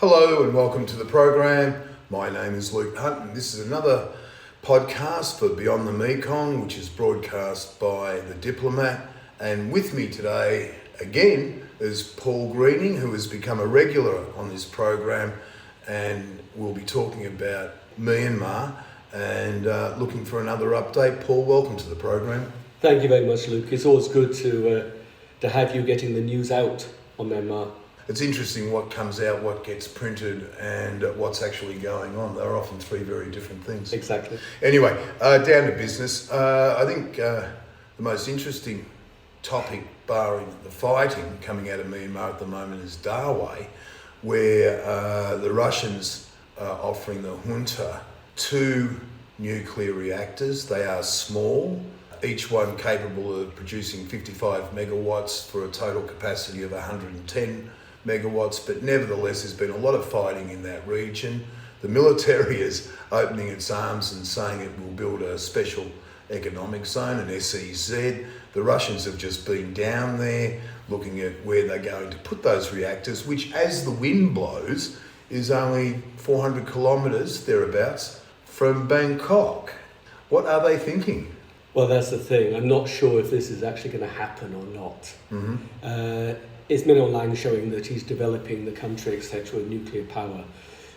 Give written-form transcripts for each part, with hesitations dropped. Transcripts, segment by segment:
Hello and welcome to the program. My name is Luke Hunt and this is another podcast for Beyond the Mekong, which is broadcast by The Diplomat. And with me today again is Paul Greening, who has become a regular on this program, and we'll be talking about Myanmar and looking for another update. Paul, welcome to the program. Thank you very much, Luke. It's always good to have you getting the news out on Myanmar. It's interesting what comes out, what gets printed, and what's actually going on. They're often three very different things. Exactly. Anyway, down to business. I think the most interesting topic, barring the fighting coming out of Myanmar at the moment, is Darwin, where the Russians are offering the junta 2 nuclear reactors. They are small, each one capable of producing 55 megawatts for a total capacity of 110 megawatts, but nevertheless there's been a lot of fighting in that region. The military is opening its arms and saying it will build a special economic zone, an SEZ. The Russians have just been down there looking at where they're going to put those reactors, which as the wind blows is only 400 kilometres thereabouts from Bangkok. What are they thinking? Well, that's the thing. I'm not sure if this is actually going to happen or not. It's been online showing that he's developing the country, etc., with nuclear power.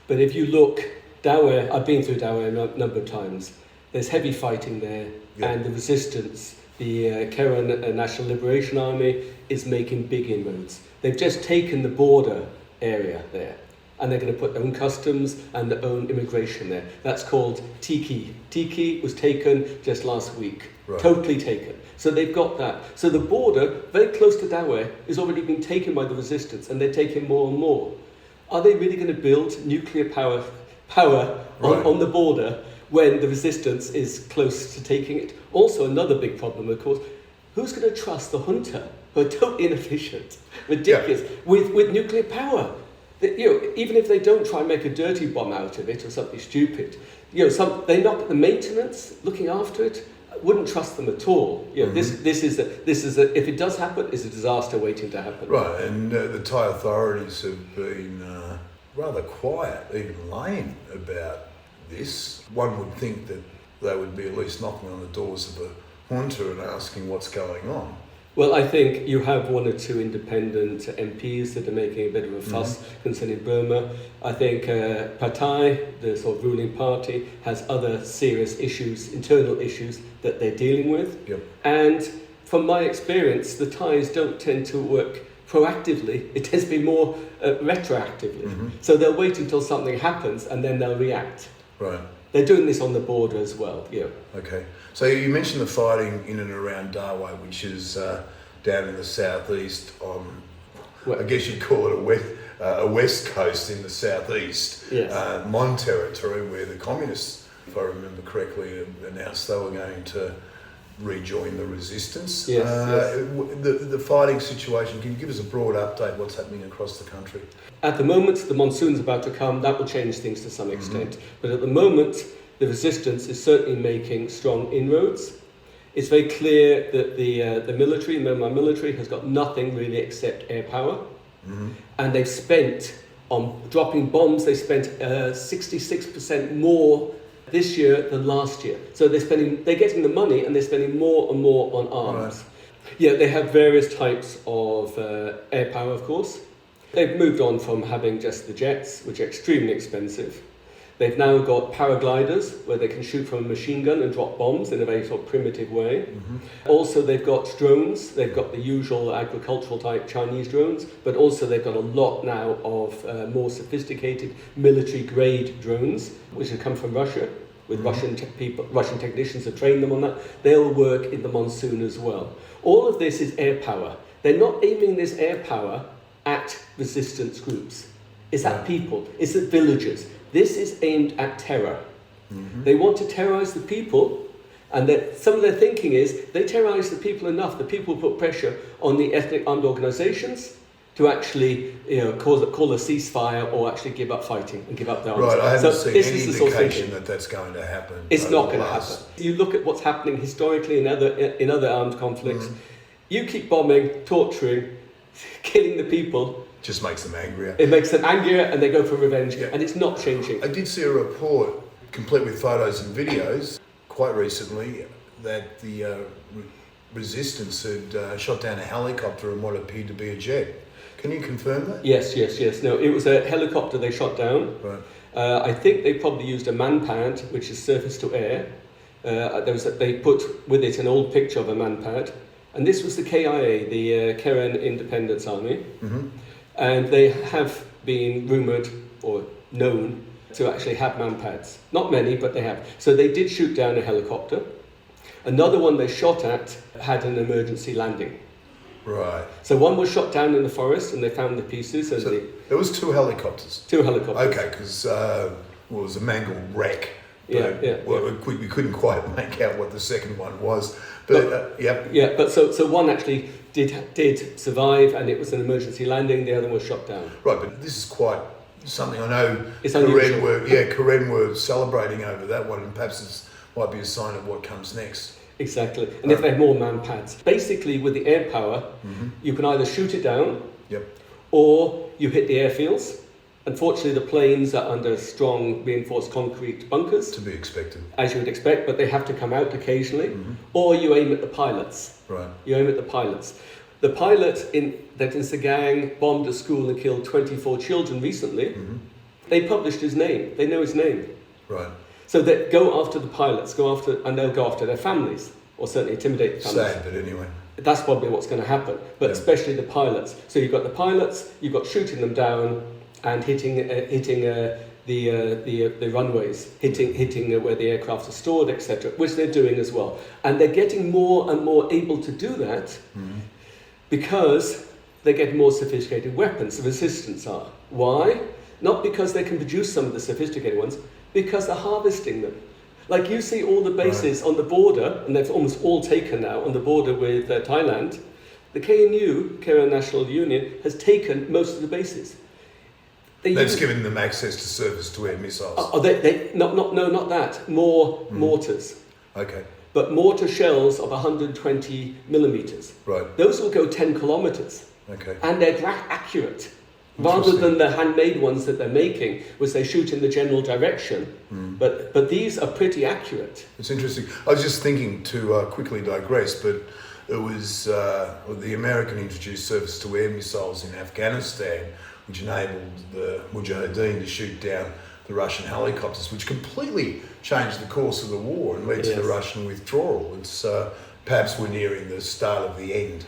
But if you look, Dawa, I've been through Dawa a number of times. There's heavy fighting there, and the resistance, the Karen National Liberation Army, is making big inroads. They've just taken the border area there, and they're going to put their own customs and their own immigration there. That's called Tiki. Tiki was taken just last week, totally taken. So they've got that. So the border, very close to Dawa, is already being taken by the resistance, and they're taking more and more. Are they really going to build nuclear power on the border when the resistance is close to taking it? Also, another big problem, of course, who's going to trust the junta, who are totally inefficient, ridiculous, with nuclear power? Even if they don't try and make a dirty bomb out of it or something stupid, they're not the maintenance, looking after it. Wouldn't trust them at all. This is if it does happen, is a disaster waiting to happen. Right, and the Thai authorities have been rather quiet, even lame about this. One would think that they would be at least knocking on the doors of the junta and asking what's going on. Well, I think you have one or two independent MPs that are making a bit of a fuss concerning Burma. I think Partai, the sort of ruling party, has other serious issues, internal issues that they're dealing with. Yep. And from my experience, the Thais don't tend to work proactively. It tends to be more retroactively. So they'll wait until something happens and then they'll react. Right. They're doing this on the border as well. Okay. So you mentioned the fighting in and around Darwin, which is down in the southeast on, I guess you'd call it a west coast in the southeast, Mon territory, where the communists, if I remember correctly, announced they were going to rejoin the resistance. The fighting situation, can you give us a broad update what's happening across the country? At the moment, the monsoon's about to come. That will change things to some extent. But at the moment, the resistance is certainly making strong inroads. It's very clear that the military, the Myanmar military, has got nothing really except air power. And they've spent, on dropping bombs, they spent 66% more this year than last year. So they're getting the money and they're spending more and more on arms. Right. They have various types of air power, of course. They've moved on from having just the jets, which are extremely expensive. They've now got paragliders where they can shoot from a machine gun and drop bombs in a very sort of primitive way. Also, they've got drones. They've got the usual agricultural type Chinese drones, but also they've got a lot now of more sophisticated military grade drones, which have come from Russia, with Russian technicians have trained them on that. They'll work in the monsoon as well. All of this is air power. They're not aiming this air power at resistance groups. It's at people. It's at villagers. This is aimed at terror. They want to terrorise the people, and some of their thinking is they terrorise the people enough, the people put pressure on the ethnic armed organisations to actually call a ceasefire or actually give up fighting and give up their arms. Right, I haven't seen any indication that that's going to happen. It's not going to happen. You look at what's happening historically in other armed conflicts. You keep bombing, torturing, killing the people, Just makes them angrier. It makes them angrier and they go for revenge, Yeah. and it's not changing. I did see a report, complete with photos and videos, quite recently, that the resistance had shot down a helicopter and what appeared to be a jet. Can you confirm that? Yes. No, it was a helicopter they shot down. Right. I think they probably used a manpad, which is surface to air. They put with it an old picture of a manpad, and this was the KIA, the Karen Independence Army, and they have been rumoured or known to actually have manpads. Not many, but they have. So they did shoot down a helicopter. Another one they shot at had an emergency landing. Right. So one was shot down in the forest, and they found the pieces. And So there was 2 helicopters. 2 helicopters. Okay, because it was a mangled wreck. But, Yeah. We couldn't quite make out what the second one was. But yep. Yeah, but so one actually did survive, and it was an emergency landing. The other was shot down. Right, but this is quite something I know. It's Karen unusual. Karen were celebrating over that one, and perhaps this might be a sign of what comes next. Exactly. And if they have more manpads, basically with the air power, you can either shoot it down, Yep. or you hit the airfields. Unfortunately, the planes are under strong reinforced concrete bunkers, To be expected. as you would expect, but they have to come out occasionally. Or you aim at the pilots. Right. You aim at the pilots. The pilot that in Sagang bombed a school and killed 24 children recently, they published his name. They know his name. Right. So they go after the pilots, and they'll go after their families, or certainly intimidate the families. Sad, but anyway. That's probably what's going to happen, but Yeah. especially the pilots. So you've got the pilots, you've got shooting them down and hitting the runways, hitting where the aircraft are stored, etc., which they're doing as well. And they're getting more and more able to do that because they get more sophisticated weapons. The resistance are. Why? Not because they can produce some of the sophisticated ones, because they're harvesting them. Like you see all the bases on the border, and they've almost all taken now on the border with Thailand. The KNU, Karen National Union, has taken most of the bases. That's given them access to surface-to-air missiles. Not that. More mortars. Okay. But mortar shells of 120 millimeters. Right. Those will go 10 kilometers. Okay. And they're accurate. Rather than the handmade ones that they're making, which they shoot in the general direction. But these are pretty accurate. It's interesting. I was just thinking to quickly digress, but it was the American introduced surface-to-air missiles in Afghanistan, which enabled the Mujahideen to shoot down the Russian helicopters, which completely changed the course of the war and led to the Russian withdrawal. It's perhaps we're nearing the start of the end.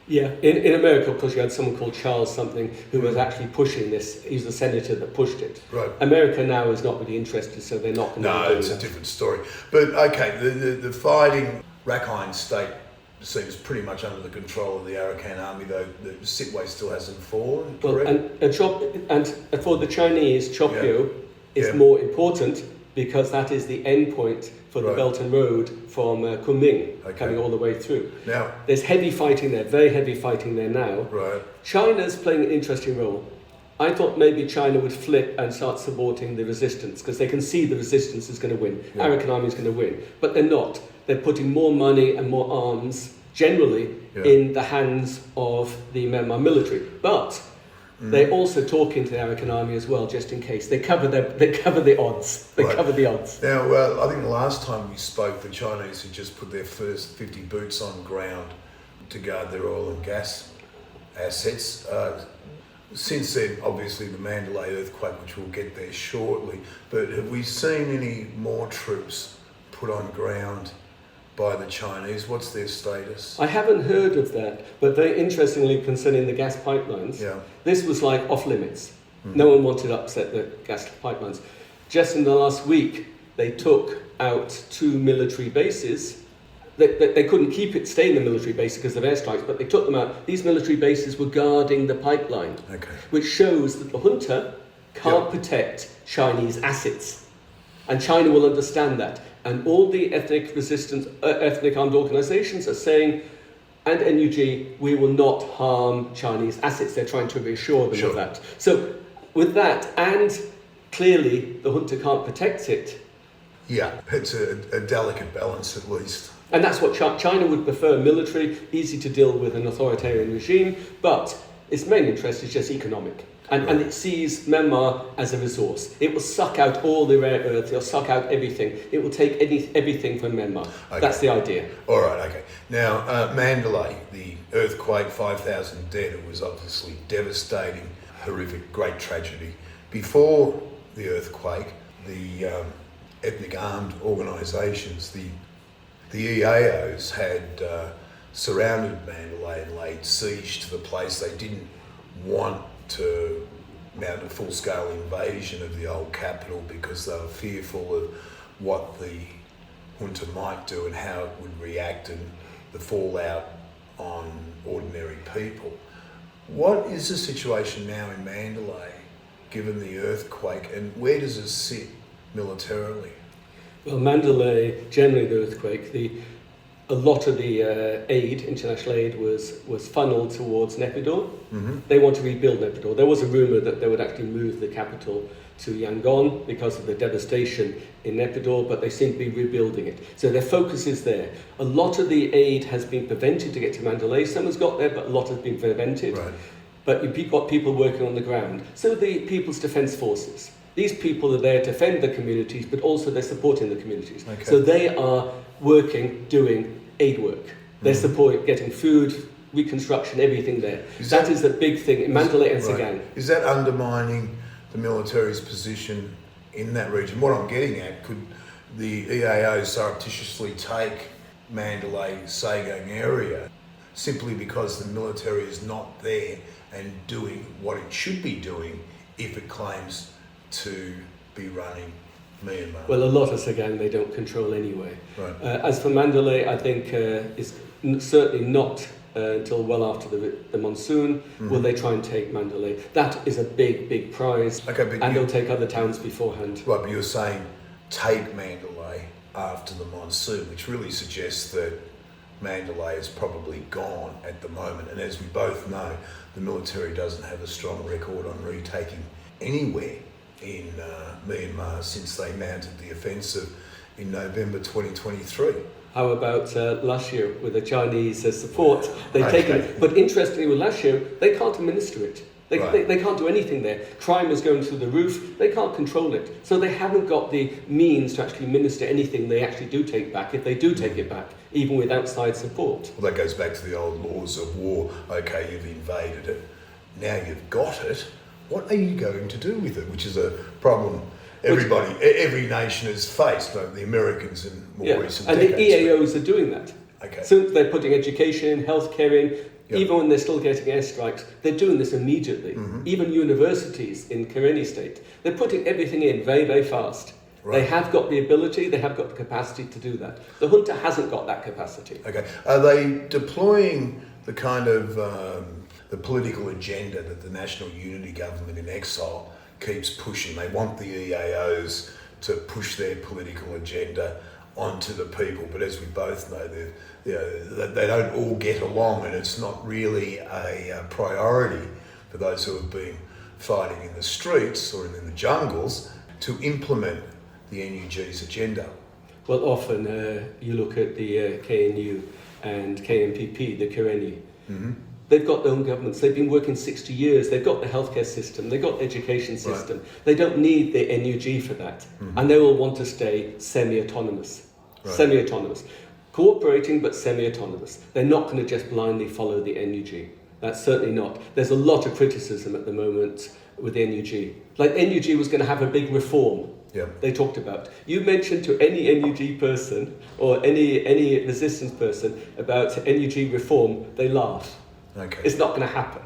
Yeah, in America, of course, you had someone called Charles something who was actually pushing this. He's the senator that pushed it. Right. America now is not really interested, so they're not going to No, do it's that. a different story. But okay, the fighting, Rakhine State seems pretty much under the control of the Arakan army, though the Sitwe still hasn't fallen, Well, correct? and for the Chinese, Chopyo is more important because that is the end point for the Belt and Road from Kunming, coming all the way through. Now, There's heavy fighting there, very heavy fighting there now. right, China's playing an interesting role. I thought maybe China would flip and start supporting the resistance because they can see the resistance is going to win. Arakan army is going to win. But they're not. They're putting more money and more arms, generally, in the hands of the Myanmar military. But they're also talking to the Arakan army as well, just in case. They cover the odds. They cover the odds. Now, I think the last time we spoke, the Chinese had just put their first 50 boots on ground to guard their oil and gas assets. Since then, obviously, the Mandalay earthquake, which we'll get there shortly, but have we seen any more troops put on ground by the Chinese? What's their status? I haven't heard of that, but very interestingly, concerning the gas pipelines, this was like off limits. No one wanted to upset the gas pipelines. Just in the last week, they took out 2 military bases. They couldn't stay in the military base because of airstrikes, but they took them out. These military bases were guarding the pipeline, which shows that the junta can't protect Chinese assets. And China will understand that. And all the ethnic armed organizations are saying, and NUG, we will not harm Chinese assets. They're trying to reassure them of that. So with that, and clearly the junta can't protect it. Yeah, it's a delicate balance at least. And that's what China would prefer, military, easy to deal with an authoritarian regime, but its main interest is just economic. And it sees Myanmar as a resource. It will suck out all the rare earth, it'll suck out everything. It will take everything from Myanmar. Okay. That's the idea. All right, okay. Now, Mandalay, the earthquake, 5,000 dead, it was obviously devastating, horrific, great tragedy. Before the earthquake, the ethnic armed organisations, the EAOs had surrounded Mandalay and laid siege to the place. They didn't want to mount a full-scale invasion of the old capital because they were fearful of what the junta might do and how it would react and the fallout on ordinary people. What is the situation now in Mandalay, given the earthquake, and where does it sit militarily? Well, Mandalay, generally the earthquake, a lot of the international aid was funneled towards Naypyidaw. Mm-hmm. They want to rebuild Naypyidaw. There was a rumour that they would actually move the capital to Yangon because of the devastation in Naypyidaw, but they seem to be rebuilding it. So their focus is there. A lot of the aid has been prevented to get to Mandalay. Some has got there, but a lot has been prevented. Right. But you've got people working on the ground. So the People's Defence Forces. These people are there to defend the communities, but also they're supporting the communities. Okay. So they are working, doing aid work. They're supporting, getting food, reconstruction, everything there. That is the big thing in Mandalay and Sagaing. Is that undermining the military's position in that region? What I'm getting at, could the EAO surreptitiously take Mandalay, Sagaing area simply because the military is not there and doing what it should be doing if it claims to be running Myanmar? Well, a lot of Sagaing they don't control anyway. Right. As for Mandalay, I think it's certainly not until well after the monsoon will they try and take Mandalay. That is a big, big prize. Okay, but and they'll take other towns beforehand. Right, but you're saying take Mandalay after the monsoon, which really suggests that Mandalay is probably gone at the moment. And as we both know, the military doesn't have a strong record on retaking anywhere in Myanmar since they mounted the offensive in November 2023. How about last year with the Chinese support? They've Okay. taken it. But interestingly, with last year, they can't administer it. Right. They can't do anything there. Crime is going through the roof. They can't control it. So they haven't got the means to actually minister anything they actually do take back, if they do take it back, even with outside support. Well, that goes back to the old laws of war. Okay, you've invaded it. Now you've got it. What are you going to do with it? Which is a problem every nation has faced, like the Americans in more recent and decades. the EAOs are doing that. Okay. So they're putting education, healthcare in. Yep. Even when they're still getting airstrikes, they're doing this immediately. Even universities in Karenni State, they're putting everything in very, very fast. Right. They have got the ability, they have got the capacity to do that. The junta hasn't got that capacity. Okay. Are they deploying the kind of the political agenda that the National Unity Government in exile keeps pushing? They want the EAOs to push their political agenda onto the people, but as we both know, they don't all get along, and it's not really a priority for those who have been fighting in the streets or in the jungles to implement the NUG's agenda. Well, often you look at the KNU and KNPP, the Karenni. They've got their own governments. They've been working 60 years. They've got the healthcare system. They've got the education system. Right. They don't need the NUG for that. And they will want to stay semi-autonomous. Right. Semi-autonomous. Cooperating, but semi-autonomous. They're not going to just blindly follow the NUG. That's certainly not. There's a lot of criticism at the moment with the NUG. Like NUG was going to have a big reform. Yep. They talked about. You mentioned to any NUG person or any resistance person about NUG reform, they laugh. Okay. It's not going to happen.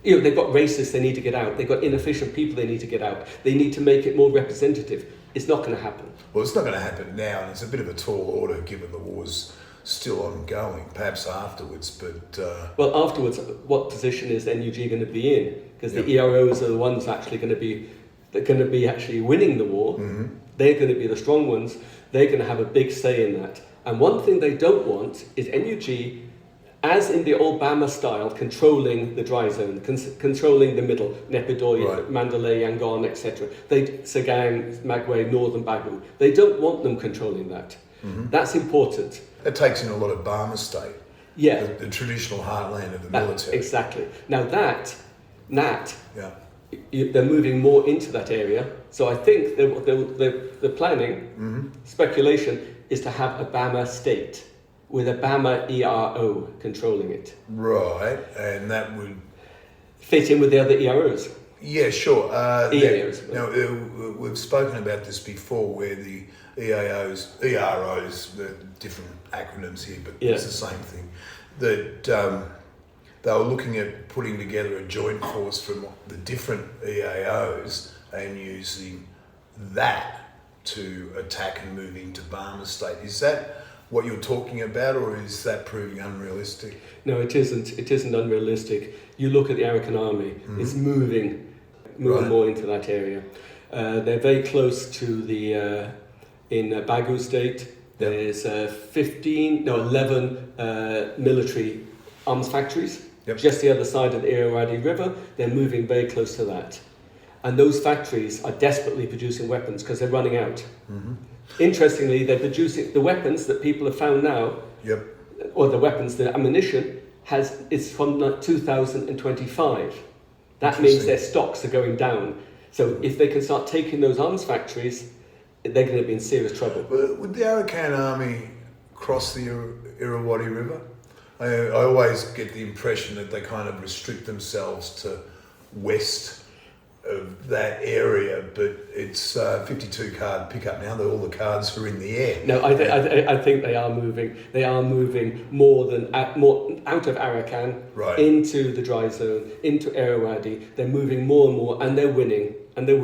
You know, they've got racists they need to get out. They've got inefficient people they need to get out. They need to make it more representative. It's not going to happen. Well, it's not going to happen now, and it's a bit of a tall order given the war's still ongoing, perhaps afterwards, but... Well, afterwards, what position is NUG going to be in? Because the EROs are the ones actually going to be actually winning the war. They're going to be the strong ones. They're going to have a big say in that. And one thing they don't want is NUG, as in the Obama style, controlling the dry zone, controlling the middle, Naypyidaw, Mandalay, Yangon, etc. Sagaing, Magway, Northern Bagu. They don't want them controlling that. That's important. That takes in a lot of Barma State Yeah. the traditional heartland of the That- military. Exactly. Now that, Yeah. they're moving more into that area. So I think the planning, speculation, is to have a Bama state with a Bama ERO controlling it. Right, and that would... Fit in with the other EROs. Yeah, sure. EAOs. We've spoken about this before, where the EROs, the different acronyms here, but Yeah. it's the same thing, that they were looking at putting together a joint force from the different EAOs and using that to attack and move into Barma State. Is that what you're talking about, or is that proving unrealistic? No, it isn't. It isn't unrealistic. You look at the Arakan army; it's moving Right. more into that area. They're very close to the in Bagu State. There's 11 military arms factories Yep. just the other side of the Irrawaddy River. They're moving very close to that, and those factories are desperately producing weapons because they're running out. Interestingly, they're producing the weapons that people have found now, Yep. or the ammunition is from 2025. That means Interesting. their stocks are going down. So if they can start taking those arms factories, they're going to be in serious trouble. But would the Arakan army cross the Irrawaddy River? I always get the impression that they kind of restrict themselves to west of that area, but it's 52 card pickup now. That all the cards are in the air. No, I think they are moving. They are moving more out of Arakan Right. into the dry zone, into Irrawaddy. They're moving more and more, and they're winning. And they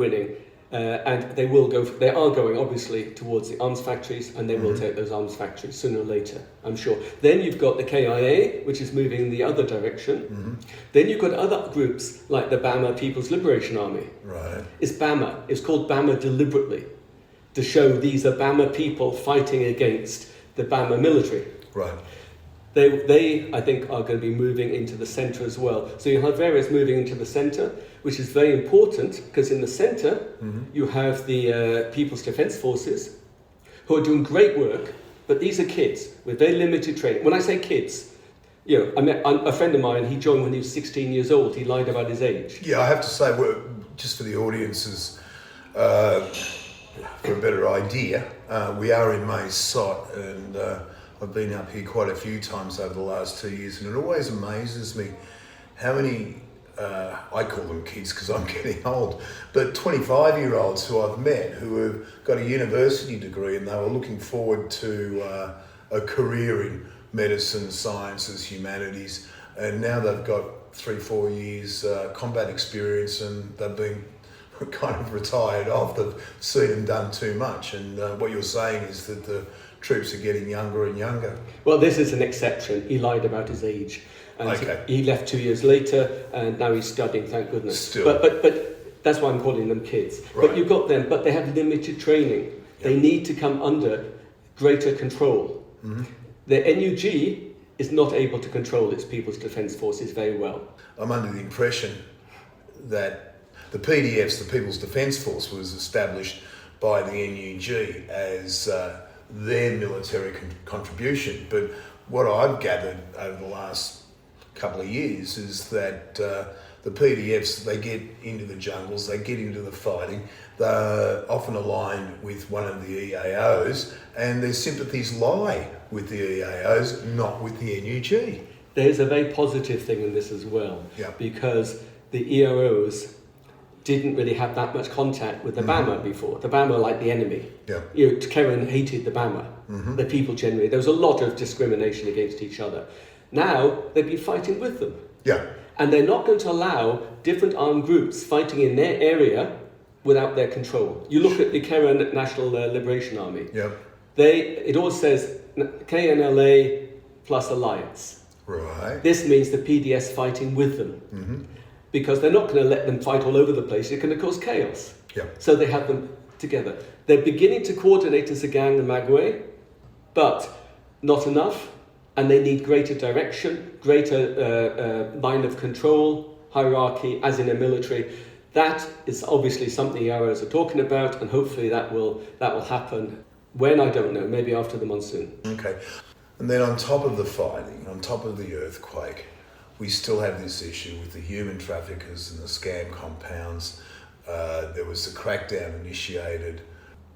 will go. They are going obviously towards the arms factories, and they will take those arms factories sooner or later, I'm sure. Then you've got the KIA, which is moving in the other direction. Then you've got other groups like the Bama People's Liberation Army. Right. It's Bama. It's called Bama deliberately to show these are Bama people fighting against the Bama military. Right. They, I think, are going to be moving into the centre as well. So you have various moving into the centre, which is very important because in the centre you have the People's Defence Forces who are doing great work, but these are kids with very limited training. When I say kids, I met a friend of mine, he joined when he was 16 years old. He lied about his age. Yeah, I have to say, just for the audiences, for a better idea, we are in May's site, and I've been up here quite a few times over the last 2 years, and it always amazes me how many, I call them kids because I'm getting old, but 25-year-olds who I've met who have got a university degree and they were looking forward to a career in medicine, sciences, humanities, and now they've got 3-4 years combat experience and they've been kind of retired off. They've seen and done too much, and what you're saying is that the troops are getting younger and younger. Well, this is an exception. He lied about his age. And Okay. he left 2 years later, and now he's studying, thank goodness. Still. But that's why I'm calling them kids. Right. But you've got them, but they have limited training. They need to come under greater control. The NUG is not able to control its People's Defence Forces very well. I'm under the impression that the PDFs, the People's Defence Force, was established by the NUG as their military contribution. But what I've gathered over the last couple of years is that the PDFs, they get into the jungles, they get into the fighting, they're often aligned with one of the EAOs, and their sympathies lie with the EAOs, not with the NUG. There's a very positive thing in this as well, Yeah. because the EROs didn't really have that much contact with the Bama before. The Bama were like the enemy. Yeah. Karen hated the Bama, the people generally. There was a lot of discrimination against each other. Now they've been fighting with them. Yeah. And they're not going to allow different armed groups fighting in their area without their control. You look at the Karen National Liberation Army. Yeah. It all says KNLA plus alliance. Right. This means the PDS fighting with them. Because they're not going to let them fight all over the place. It's going to cause chaos. Yeah. So they have them together. They're beginning to coordinate as a gang in Magwe, but not enough. And they need greater direction, greater line of control, hierarchy, as in a military. That is obviously something the arrows are talking about, and hopefully that will happen. When, I don't know, maybe after the monsoon. Okay. And then on top of the fighting, on top of the earthquake, we still have this issue with the human traffickers and the scam compounds. There was a crackdown initiated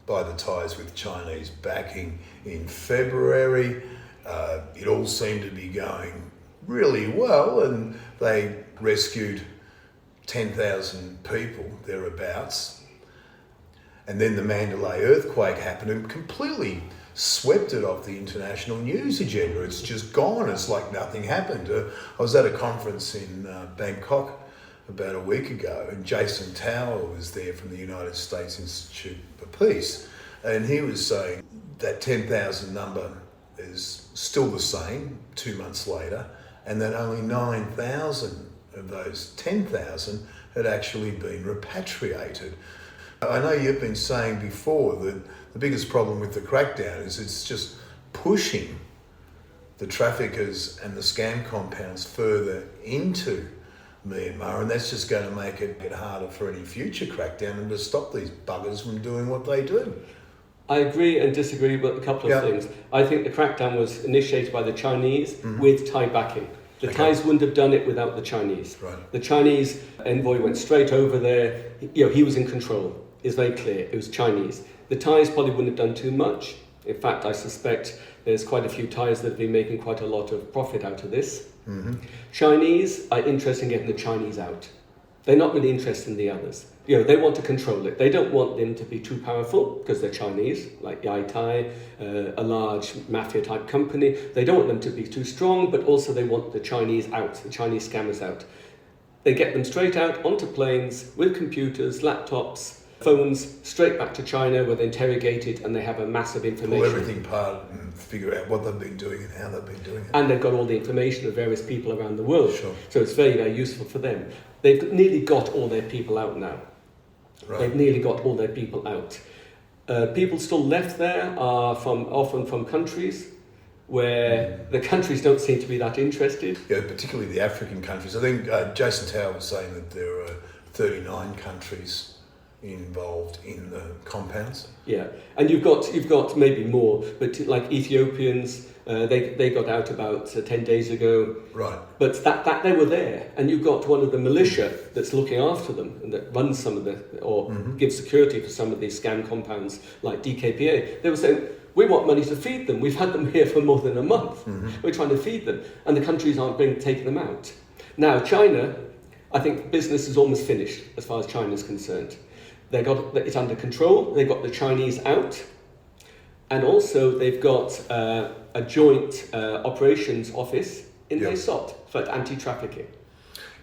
by the Thais with Chinese backing in February. It all seemed to be going really well, and they rescued 10,000 people, thereabouts. And then the Mandalay earthquake happened and completely swept it off the international news agenda. It's just gone. It's like nothing happened. I was at a conference in Bangkok about a week ago, and Jason Tower was there from the United States Institute for Peace, and he was saying that 10,000 number is still the same 2 months later, and that only 9,000 of those 10,000 had actually been repatriated. I know you've been saying before that the biggest problem with the crackdown is it's just pushing the traffickers and the scam compounds further into Myanmar, and that's just going to make it get harder for any future crackdown and to stop these buggers from doing what they do. I agree and disagree with a couple of things. I think the crackdown was initiated by the Chinese with Thai backing. The Thais wouldn't have done it without the Chinese. Right. The Chinese envoy went straight over there. He was in control. It's very clear. It was Chinese. The Thais probably wouldn't have done too much. In fact, I suspect there's quite a few Thais that have been making quite a lot of profit out of this. Chinese are interested in getting the Chinese out. They're not really interested in the others. They want to control it. They don't want them to be too powerful because they're Chinese, like Yai Thai, a large mafia-type company. They don't want them to be too strong, but also they want the Chinese out, the Chinese scammers out. They get them straight out onto planes with computers, laptops, phones, straight back to China where they're interrogated and they have a massive information. Pull everything apart and figure out what they've been doing and how they've been doing it. And they've got all the information of various people around the world. Sure. So it's very, very useful for them. They've nearly got all their people out now. Right. They've nearly got all their people out. People still left there are often from countries where the countries don't seem to be that interested. Yeah, particularly the African countries. I think Jason Tower was saying that there are 39 countries involved in the compounds. Yeah, and you've got maybe more, but like Ethiopians, they got out about 10 days ago. Right. But that they were there, and you've got one of the militia that's looking after them and that runs some of gives security for some of these scam compounds like DKPA. They were saying, we want money to feed them. We've had them here for more than a month. We're trying to feed them, and the countries aren't taking them out. Now, China, I think business is almost finished as far as China is concerned. They got it under control. They've got the Chinese out, and also they've got a joint operations office in Lesot for anti-trafficking.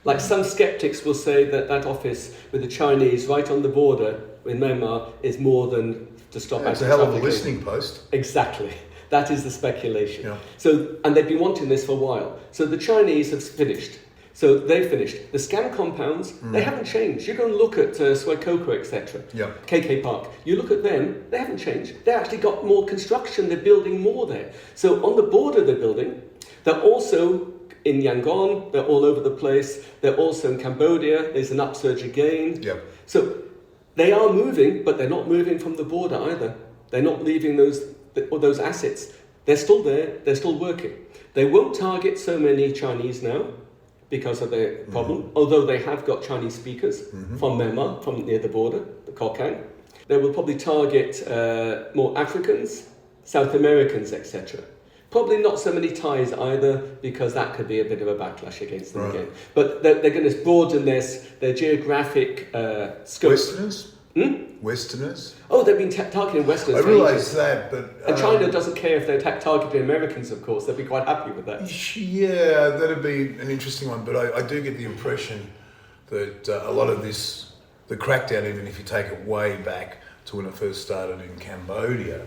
Like some skeptics will say that office with the Chinese right on the border in Myanmar is more than to stop It's a anti-trafficking. hell of a listening post. Exactly. That is the speculation. Yeah. So, and they've been wanting this for a while. So the Chinese have finished. So they finished. The scam compounds, they haven't changed. You go and look at Swakoko, etc. Yeah. KK Park. You look at them, they haven't changed. They actually got more construction. They're building more there. So on the border they're building. They're also in Yangon. They're all over the place. They're also in Cambodia. There's an upsurge again. Yeah. So they are moving, but they're not moving from the border either. They're not leaving those assets. They're still there. They're still working. They won't target so many Chinese now because of the problem, although they have got Chinese speakers from Myanmar, from near the border, the Kokang. They will probably target more Africans, South Americans, etc. Probably not so many Thais either, because that could be a bit of a backlash against them again. But they're going to broaden their geographic scope. Westerners? Westerners? Oh, they've been targeting Westerners. I realise that, but... And China doesn't care if they're targeting Americans, of course. They'd be quite happy with that. Yeah, that'd be an interesting one. But I do get the impression that a lot of this, the crackdown, even if you take it way back to when it first started in Cambodia,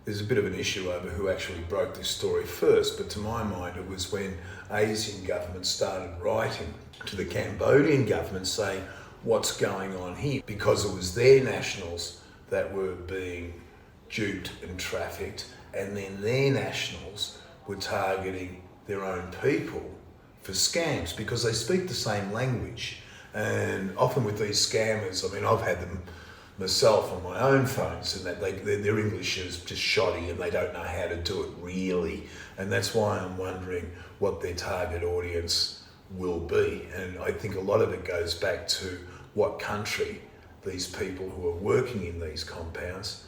there's a bit of an issue over who actually broke this story first. But to my mind, it was when Asian governments started writing to the Cambodian government saying, what's going on here? Because it was their nationals that were being duped and trafficked, and then their nationals were targeting their own people for scams because they speak the same language. And often with these scammers, I mean, I've had them myself on my own phones, and that their English is just shoddy and they don't know how to do it really. And that's why I'm wondering what their target audience will be. And I think a lot of it goes back to what country these people who are working in these compounds,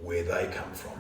where they come from.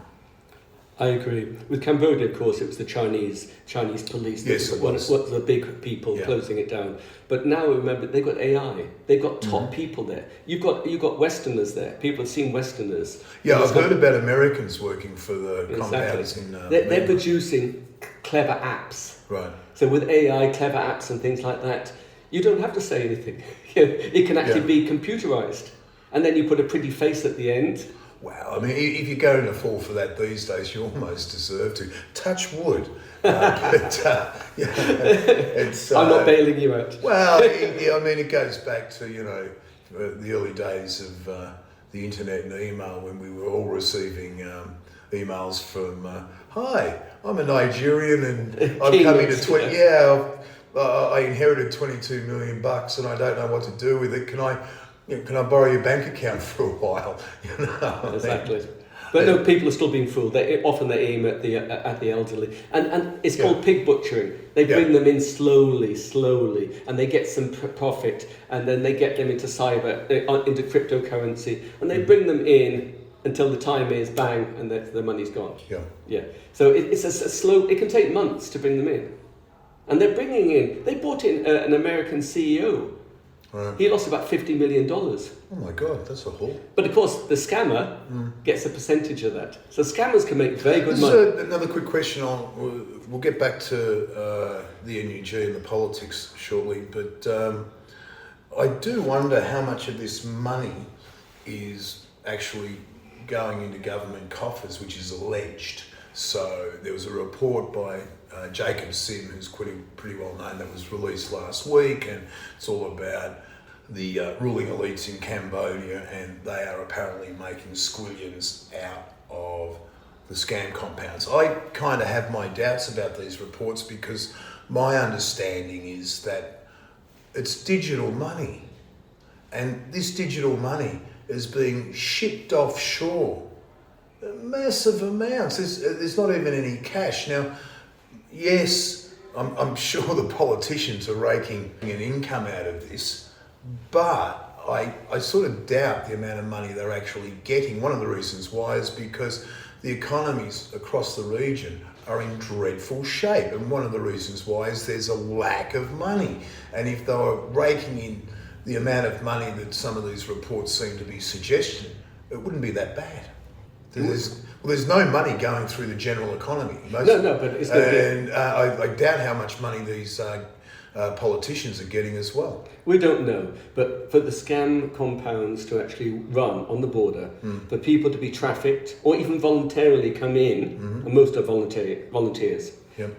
I agree. With Cambodia, of course, it was the Chinese police. Yes, it was. One of the big people closing it down. But now remember, they've got AI. They've got top people there. You've got Westerners there. People have seen Westerners. Yeah, I've heard about Americans working for the compounds in. They're producing clever apps. Right. So with AI, clever apps and things like that, you don't have to say anything. It can actually be computerized, and then you put a pretty face at the end. Wow, I mean, if you're going to fall for that these days, you almost deserve to. Touch wood. It's, I'm not bailing you out. Well, I mean, it goes back to, the early days of the internet and email, when we were all receiving emails from, hi, I'm a Nigerian and I'm coming to 20, I inherited $22 million and I don't know what to do with it. Can I borrow your bank account for a while? Exactly. But no, people are still being fooled. Often they aim at the elderly, and it's called pig butchering. They bring them in slowly, and they get some profit, and then they get them into into cryptocurrency, and they bring them in until the time is bang, and the money's gone. Yeah. So it's a slow. It can take months to bring them in, and they're bringing in. They brought in an American CEO. Right. He lost about $50 million. Oh my God, that's a haul. But of course, the scammer gets a percentage of that. So scammers can make very good money. Another quick question we'll get back to the NUG and the politics shortly, but I do wonder how much of this money is actually going into government coffers, which is alleged. So there was a report by Jacob Sim, who's pretty well known, that was released last week, and it's all about the ruling elites in Cambodia, and they are apparently making squillions out of the scam compounds. I kind of have my doubts about these reports, because my understanding is that it's digital money, and this digital money is being shipped offshore. Massive amounts. There's not even any cash. Now, yes, I'm sure the politicians are raking an income out of this, but I sort of doubt the amount of money they're actually getting. One of the reasons why is because the economies across the region are in dreadful shape, and one of the reasons why is there's a lack of money. And if they were raking in the amount of money that some of these reports seem to be suggesting, it wouldn't be that bad. There's no money going through the general economy. But it's not. And I doubt how much money these politicians are getting as well. We don't know, but for the scam compounds to actually run on the border, for people to be trafficked or even voluntarily come in, and most are volunteers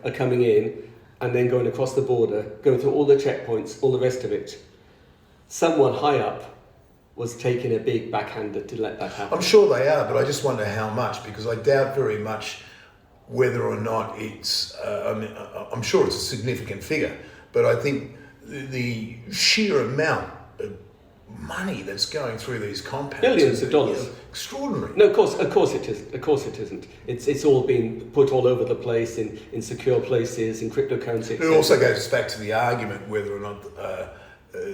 are coming in and then going across the border, going through all the checkpoints, all the rest of it. Someone high up was taking a big backhander to let that happen. I'm sure they are, but I just wonder how much, because I doubt very much whether or not it's, I'm sure it's a significant figure, but I think the sheer amount of money that's going through these compounds, billions of dollars, extraordinary. No, of course it is. Of course it isn't. It's all been put all over the place in secure places, in cryptocurrency. It also goes back to the argument whether or not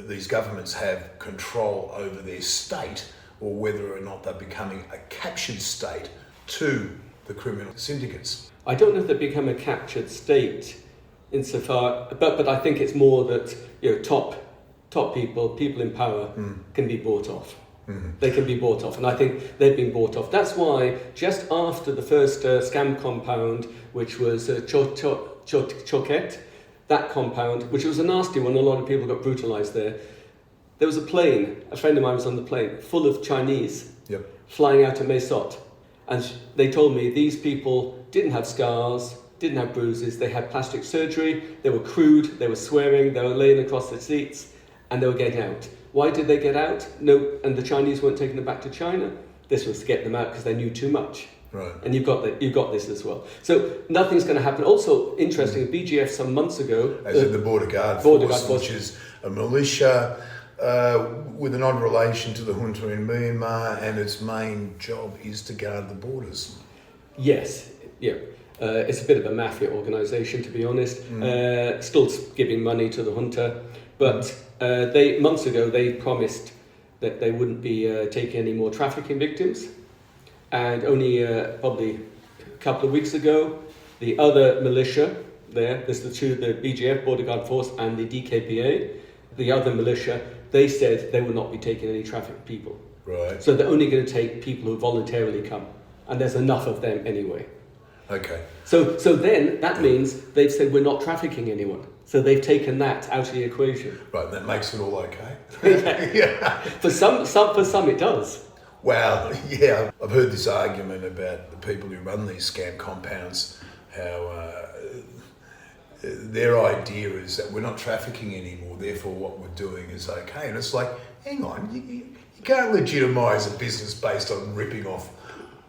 these governments have control over their state, or whether or not they're becoming a captured state to the criminal syndicates. I don't know if they become a captured state insofar, but I think it's more that top people in power can be bought off. They can be bought off, and I think they've been bought off. That's why just after the first scam compound, which was Choket, that compound, which was a nasty one, a lot of people got brutalised there. There was a plane, a friend of mine was on the plane, full of Chinese, flying out of Mesot. And they told me these people didn't have scars, didn't have bruises, they had plastic surgery, they were crude, they were swearing, they were laying across the seats, and they were getting out. Why did they get out? No, and the Chinese weren't taking them back to China. This was to get them out because they knew too much. Right. And you've got this as well. So nothing's going to happen. Also, interesting, BGF some months ago... As in the Border Guard Force, which is a militia with an odd relation to the junta in Myanmar, and its main job is to guard the borders. Yes, yeah. It's a bit of a mafia organisation, to be honest. Still giving money to the junta, but months ago they promised that they wouldn't be taking any more trafficking victims, and only probably a couple of weeks ago, the other militia there's the BGF, Border Guard Force, and the DKPA, the other militia, they said they will not be taking any trafficked people. Right. So they're only going to take people who voluntarily come, and there's enough of them anyway. Okay. So then that means they've said we're not trafficking anyone. So they've taken that out of the equation. Right, that makes it all okay. Yeah. For some it does. Well, yeah, I've heard this argument about the people who run these scam compounds, how their idea is that we're not trafficking anymore, therefore what we're doing is okay. And it's like, hang on, you can't legitimise a business based on ripping off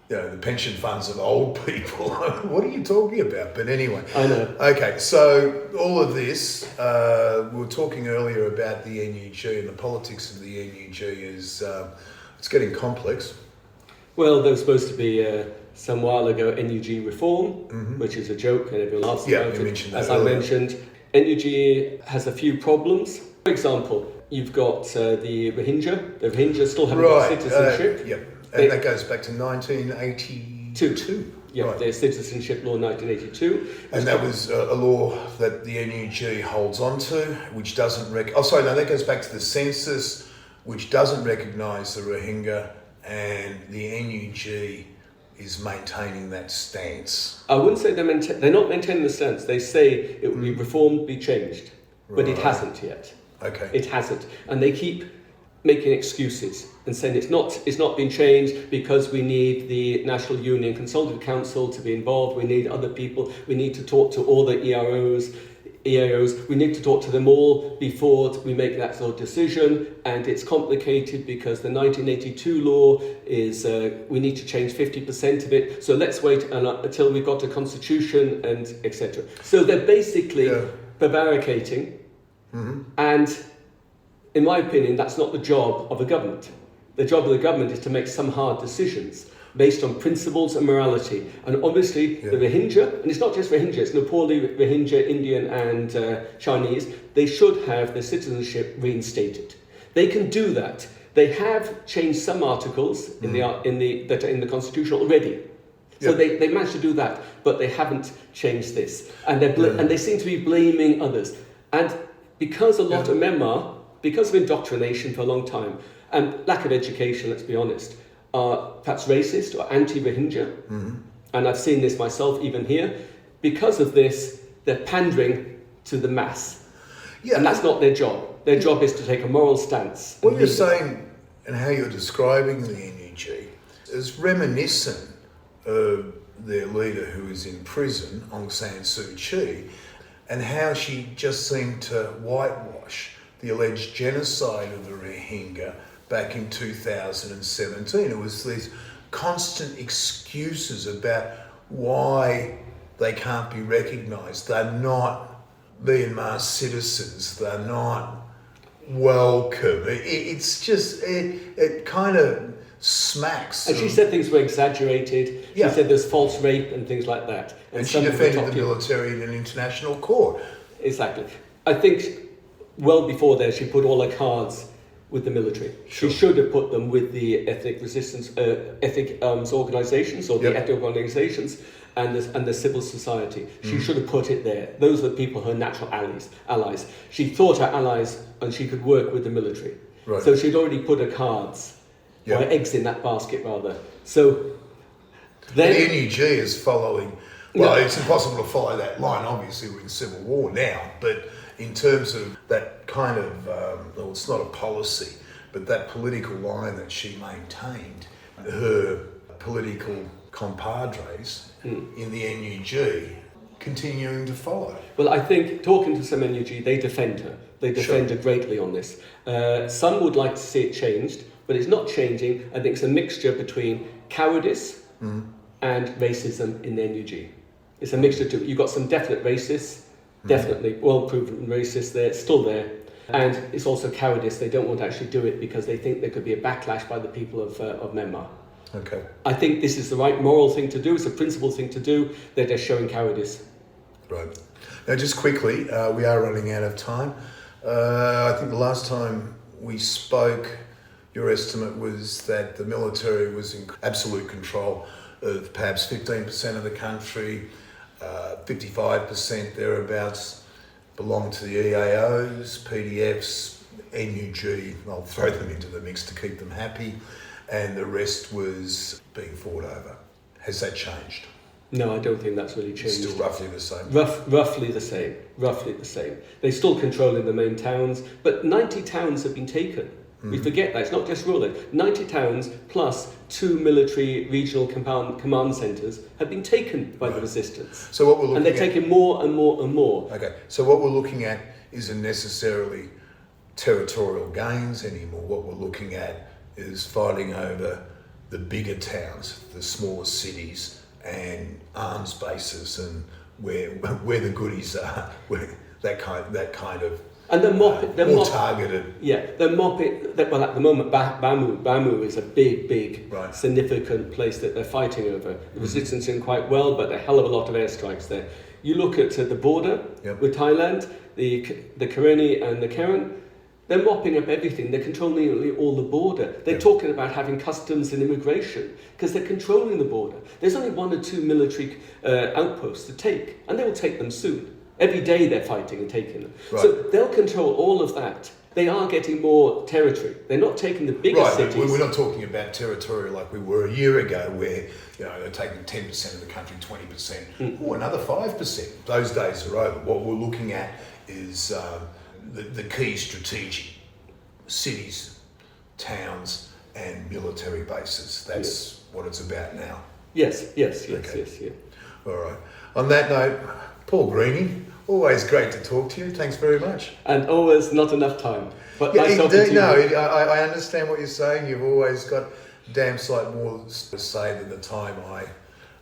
the pension funds of old people. What are you talking about? But anyway. I know. Okay, so all of this, we were talking earlier about the NUG, and the politics of the NUG is, it's getting complex. Well, there was supposed to be some while ago NUG reform, which is a joke and everyone laughs about it. Mentioned that As earlier. I mentioned, NUG has a few problems. For example, you've got the Rohingya. The Rohingya still haven't got citizenship. Yep. And that goes back to 1982. Yeah, Right. their citizenship law 1982. And that was a law that the NUG holds on to, which doesn't that goes back to the census, which doesn't recognise the Rohingya, and the NUG is maintaining that stance. I wouldn't say they're not maintaining the stance. They say it will be reformed, be changed, but it hasn't yet. Okay. It hasn't, and they keep making excuses and saying it's not been changed because we need the National Union Consultative Council to be involved. We need other people. We need to talk to all the EAOs. We need to talk to them all before we make that sort of decision, and it's complicated because the 1982 law is we need to change 50% of it, so let's wait until we've got a constitution and etc. So they're basically prevaricating, and in my opinion that's not the job of a government. The job of the government is to make some hard decisions based on principles and morality. And obviously the Rohingya, and it's not just Rohingya, it's Nepali, Rohingya, Indian and Chinese, they should have their citizenship reinstated. They can do that. They have changed some articles that are in the constitution already. So they managed to do that, but they haven't changed this. And they seem to be blaming others. And because a lot of Myanmar, because of indoctrination for a long time, and lack of education, let's be honest, are perhaps racist or anti-Rohingya, and I've seen this myself even here. Because of this, they're pandering to the mass, and that's not their job. Their job is to take a moral stance. What you're saying and how you're describing the NUG is reminiscent of their leader who is in prison, Aung San Suu Kyi, and how she just seemed to whitewash the alleged genocide of the Rohingya back in 2017. It was these constant excuses about why they can't be recognised. They're not Myanmar citizens. They're not welcome. It's just, it kind of smacks. And she said things were exaggerated. She said there's false rape and things like that. And she defended the military in an international court. Exactly. I think well before that she put all her cards with the military. Sure. She should have put them with the ethnic resistance, organisations or the ethnic organisations and the civil society. She should have put it there. Those are the people, her natural allies. She thought her allies and she could work with the military. Right. So she'd already put her cards, or her eggs in that basket rather. So then the NUG is following, it's impossible to follow that line. Obviously we're in civil war now, but in terms of that kind of, it's not a policy, but that political line that she maintained, her political compadres in the NUG continuing to follow. Well, I think talking to some NUG, they defend her. They defend her greatly on this. Some would like to see it changed, but it's not changing. I think it's a mixture between cowardice and racism in the NUG. It's a mixture too. You've got some definite racists, definitely well-proven racists there, still there. And it's also cowardice. They don't want to actually do it because they think there could be a backlash by the people of Myanmar. Okay. I think this is the right moral thing to do. It's a principled thing to do. They're just showing cowardice. Right. Now, just quickly, we are running out of time. I think the last time we spoke, your estimate was that the military was in absolute control of perhaps 15% of the country, 55% thereabouts belonged to the EAOs, PDFs, NUG, I'll throw them into the mix to keep them happy, and the rest was being fought over. Has that changed? No, I don't think that's really It's changed. still roughly the same. Roughly the same. Roughly the same. They're still controlling the main towns, but 90 towns have been taken. We forget that. It's not just rural. 90 towns plus 2 military regional command centres have been taken by the resistance. So what we're looking and they're at... taking more and more and more. Okay, so what we're looking at isn't necessarily territorial gains anymore. What we're looking at is fighting over the bigger towns, the smaller cities, and arms bases, and where the goodies are, where that kind of and more targeted. Yeah, they're mopping. Well, at the moment, Bamu is a big, Right. significant place that they're fighting over. The resistance is doing quite well, but a hell of a lot of airstrikes there. You look at the border with Thailand, the Karenni and the Karen. They're mopping up everything. They're controlling nearly all the border. They're talking about having customs and immigration because they're controlling the border. There's only 1 or 2 military outposts to take, and they will take them soon. Every day they're fighting and taking them. Right. So they'll control all of that. They are getting more territory. They're not taking the bigger cities. We're not talking about territory like we were a year ago, where they're taking 10% of the country, 20%, or another 5%. Those days are over. What we're looking at is the key strategic cities, towns, and military bases. That's what it's about now. Yes. Okay. All right. On that note, Paul Greening, always great to talk to you. Thanks very much. And always not enough time. But nice talking to you. No, I understand what you're saying. You've always got damn sight more to say than the time I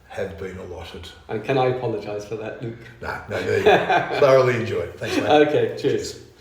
have been allotted. And can I apologise for that, Luke? No need. Thoroughly enjoyed. Thanks, mate. Okay, cheers.